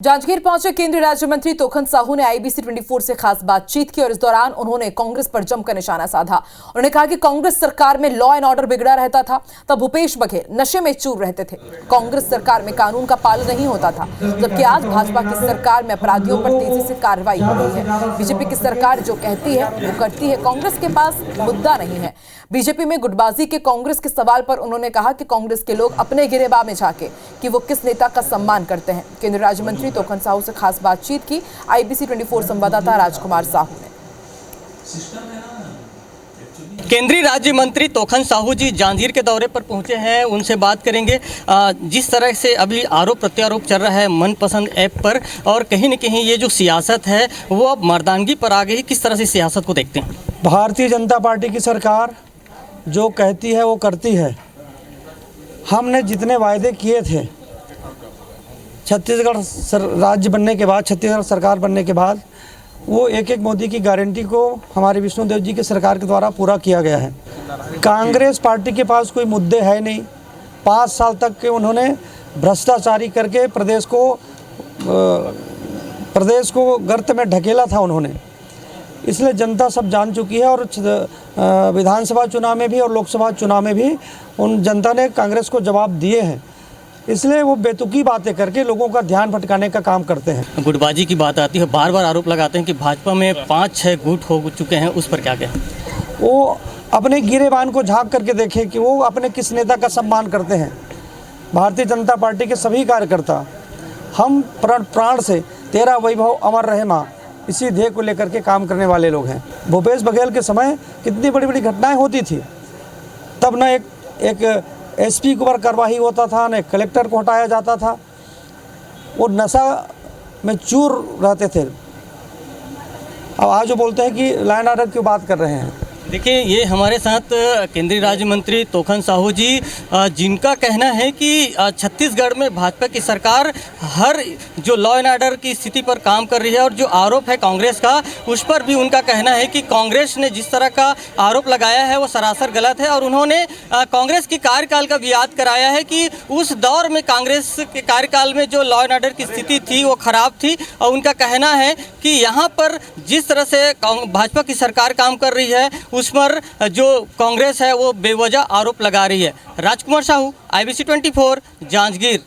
जांजगीर पहुंचे केंद्रीय राज्य मंत्री तोखन साहू ने आईबीसी 24 से खास बातचीत की और इस दौरान उन्होंने कांग्रेस पर जमकर निशाना साधा। उन्होंने कहा कि कांग्रेस सरकार में लॉ एंड ऑर्डर बिगड़ा रहता था, तब भूपेश बघेल नशे में चूर रहते थे। कांग्रेस सरकार में कानून का पालन नहीं होता था, जबकि आज भाजपा की सरकार में अपराधियों पर तेजी से कार्रवाई हो रही है। बीजेपी की सरकार जो कहती है वो करती है, कांग्रेस के पास मुद्दा नहीं है। बीजेपी में गुटबाजी के कांग्रेस के सवाल पर उन्होंने कहा कि कांग्रेस के लोग अपने गिरेबान में झांके कि वो किस नेता का सम्मान करते हैं। केंद्रीय राज्य मंत्री तोखन साहू से खास बातचीत की आईबीसी 24 संवाददाता राजकुमार साहू ने। केंद्रीय राज्य मंत्री तोखन साहू जी जांजगीर के दौरे पर पहुंचे हैं, उनसे बात करेंगे। जिस तरह से अभी आरोप प्रत्यारोप चल रहा है मनपसंद ऐप पर, और कहीं न कहीं ये जो सियासत है वो अब मर्दानगी पर आ गई, किस तरह से सियासत को देखते हैं? भारतीय जनता पार्टी की सरकार जो कहती है वो करती है। हमने जितने वायदे किए थे छत्तीसगढ़ राज्य बनने के बाद, छत्तीसगढ़ सरकार बनने के बाद, वो एक एक मोदी की गारंटी को हमारे विष्णुदेव जी की सरकार के द्वारा पूरा किया गया है। कांग्रेस पार्टी के पास कोई मुद्दे है नहीं। 5 साल तक के उन्होंने भ्रष्टाचारी करके प्रदेश को गर्त में ढकेला था उन्होंने, इसलिए जनता सब जान चुकी है। और विधानसभा चुनाव में भी और लोकसभा चुनाव में भी उन जनता ने कांग्रेस को जवाब दिए हैं, इसलिए वो बेतुकी बातें करके लोगों का ध्यान भटकाने का काम करते हैं। गुटबाजी की बात आती है, बार बार आरोप लगाते हैं कि भाजपा में 5-6 गुट हो चुके हैं, उस पर क्या कहें? वो अपने गिरेबान को झांक करके देखें कि वो अपने किस नेता का सम्मान करते हैं। भारतीय जनता पार्टी के सभी कार्यकर्ता हम प्राण से तेरा वैभव अमर रहे माँ, इसी ध्येय को लेकर के काम करने वाले लोग हैं। भूपेश बघेल के समय कितनी बड़ी बड़ी घटनाएं होती थी, तब न एक एसपी के ऊपर कार्रवाई होता था, न कलेक्टर को हटाया जाता था। वो नशा में चूर रहते थे। अब आज वो बोलते हैं कि लॉ एंड ऑर्डर की बात कर रहे हैं। देखिए, ये हमारे साथ केंद्रीय राज्य मंत्री तोखन साहू जी, जिनका कहना है कि छत्तीसगढ़ में भाजपा की सरकार हर जो लॉ एंड ऑर्डर की स्थिति पर काम कर रही है, और जो आरोप है कांग्रेस का, उस पर भी उनका कहना है कि कांग्रेस ने जिस तरह का आरोप लगाया है वो सरासर गलत है। और उन्होंने कांग्रेस की कार्यकाल का भी याद कराया है कि उस दौर में कांग्रेस के कार्यकाल में जो लॉ एंड ऑर्डर की स्थिति थी वो खराब थी। और उनका कहना है कि यहाँ पर जिस तरह से भाजपा की सरकार काम कर रही है, उस पर जो कांग्रेस है वो बेवजह आरोप लगा रही है। राजकुमार साहू, आईबीसी 24, जांजगीर।